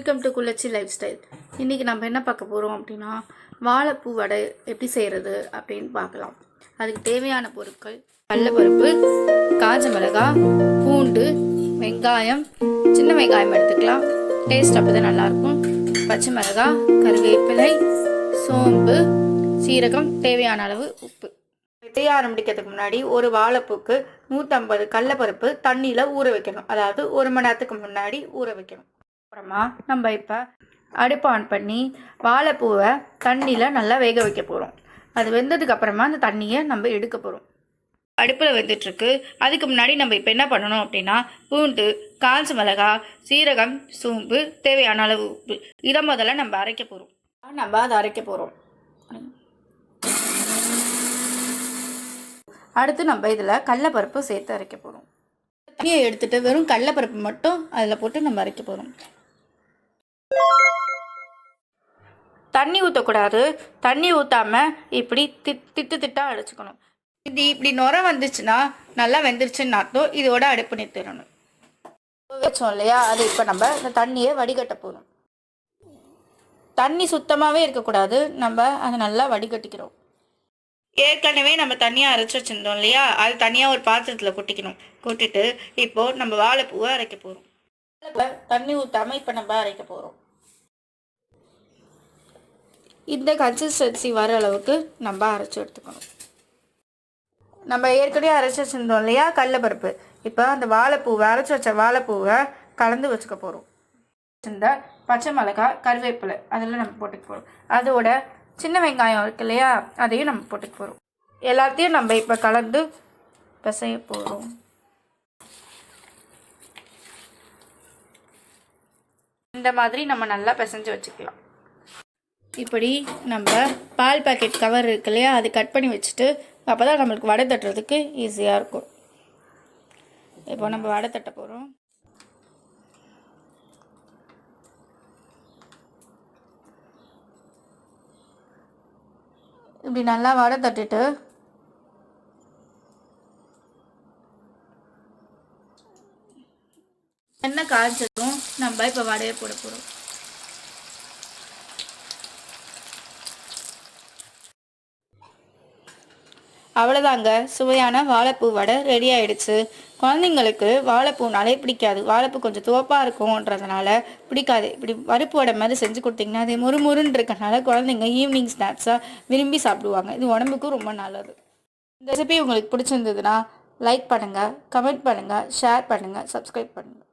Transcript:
Welcome to Kulachi lifestyle. இன்றைக்கி நம்ம என்ன பார்க்க போகிறோம் அப்படின்னா, வாழைப்பூ வடை எப்படி செய்கிறது அப்படின்னு பார்க்கலாம். அதுக்கு தேவையான பொருட்கள்: கடலைப்பருப்பு, காஞ்ச மிளகாய், பூண்டு, வெங்காயம், சின்ன வெங்காயம் எடுத்துக்கலாம், டேஸ்ட் அப்போ தான் நல்லாயிருக்கும், பச்சை மிளகாய், கருவேப்பிலை, சோம்பு, சீரகம், தேவையான அளவு உப்பு. செய்ய ஆரம்பிக்கிறதுக்கு முன்னாடி ஒரு வாழைப்பூக்கு 150 கடலைப்பருப்பு தண்ணியில் ஊற வைக்கணும். அதாவது 1 மணி நேரத்துக்கு முன்னாடி ஊற வைக்கணும். அப்புறமா நம்ம இப்போ அடுப்பு ஆன் பண்ணி வாழைப்பூவை தண்ணியில் நல்லா வேக வைக்க போகிறோம். அது வெந்ததுக்கு அப்புறமா அந்த தண்ணியை நம்ம எடுக்க போகிறோம். அடுப்பில் வெந்துட்டுருக்கு. அதுக்கு முன்னாடி நம்ம இப்போ என்ன பண்ணணும் அப்படின்னா, பூண்டு, காஞ்ச மிளகாய், சீரகம், சோம்பு, தேவையான அளவு உப்பு, இதை முதல்ல நம்ம அரைக்க போகிறோம். அதை அரைக்க போகிறோம். அடுத்து நம்ம இதில் கடலைப்பருப்பு சேர்த்து அரைக்க போகிறோம். தண்ணியை எடுத்துகிட்டு வெறும் கடலைப்பருப்பு மட்டும் அதில் போட்டு நம்ம அரைக்க போகிறோம். தண்ணி ஊற்றக்கூடாது. தண்ணி ஊற்றாமல் இப்படி திட்டாக அரைச்சிக்கணும். இது இப்படி நுர வந்துச்சுன்னா நல்லா வெந்துருச்சுன்னு அர்த்தம். இதோட அடுப்பு நிறுத்திடணும். வச்சோம் இல்லையா, அது இப்போ நம்ம இந்த தண்ணியை வடிகட்ட போகிறோம். தண்ணி சுத்தமாகவே இருக்கக்கூடாது. நம்ம அதை நல்லா வடிகட்டிக்கிறோம். ஏற்கனவே நம்ம தனியாக அரைச்சி வச்சுருந்தோம் இல்லையா, அது தனியாக ஒரு பாத்திரத்தில் கொட்டிக்கணும். கொட்டிட்டு இப்போது நம்ம வாழைப்பூவை அரைக்க போகிறோம். தண்ணி ஊற்றாமல் இப்போ நம்ம அரைக்க போகிறோம். இந்த கன்சிஸ்டன்சி வர அளவுக்கு நம்ம அரைச்சி எடுத்துக்கணும். நம்ம ஏற்கனவே அரைச்சி வச்சுருந்தோம் இல்லையா கடலைப்பருப்பு, இப்போ அந்த வாழைப்பூவை அரைச்சி வச்ச வாழைப்பூவை கலந்து வச்சுக்க போகிறோம். இந்த பச்சை மிளகாய், கருவேப்பிலை அதெல்லாம் நம்ம போட்டுக்க போகிறோம். அதோட சின்ன வெங்காயம் இருக்கு இல்லையா, அதையும் நம்ம போட்டுக்க போகிறோம். எல்லாத்தையும் நம்ம இப்போ கலந்து பிசைய போகிறோம். இந்த மாதிரி நம்ம நல்லா பிசைஞ்சு வச்சுக்கலாம். இப்படி நம்ம பால் பாக்கெட் கவர் இருக்கு இல்லையா, அது கட் பண்ணி வச்சுட்டு அப்போ தான் நம்மளுக்கு வடை தட்டுறதுக்கு ஈஸியாக இருக்கும். இப்போ நம்ம வடை தட்ட போகிறோம். இப்படி நல்லா வடை தட்டிட்டு எண்ணெய் காய்ச்சதும் நம்ம இப்போ வடையை போட போகிறோம். அவ்வளோதாங்க, சுவையான வாழைப்பூ வடை ரெடி ஆகிடுச்சு. குழந்தைங்களுக்கு வாழைப்பூனாலே பிடிக்காது. வாழைப்பூ கொஞ்சம் துவப்பாக இருக்கும்ன்றதுனால பிடிக்காது. இப்படி பருப்பு வடை மாதிரி செஞ்சு கொடுத்தீங்கன்னா அது முறுமுறுன்னு இருக்கனால குழந்தைங்க ஈவினிங் ஸ்நாக்ஸாக விரும்பி சாப்பிடுவாங்க. இது உடம்புக்கும் ரொம்ப நல்லது. இந்த ரெசிபி உங்களுக்கு பிடிச்சிருந்ததுன்னா லைக் பண்ணுங்கள், கமெண்ட் பண்ணுங்கள், ஷேர் பண்ணுங்கள், சப்ஸ்கிரைப் பண்ணுங்கள்.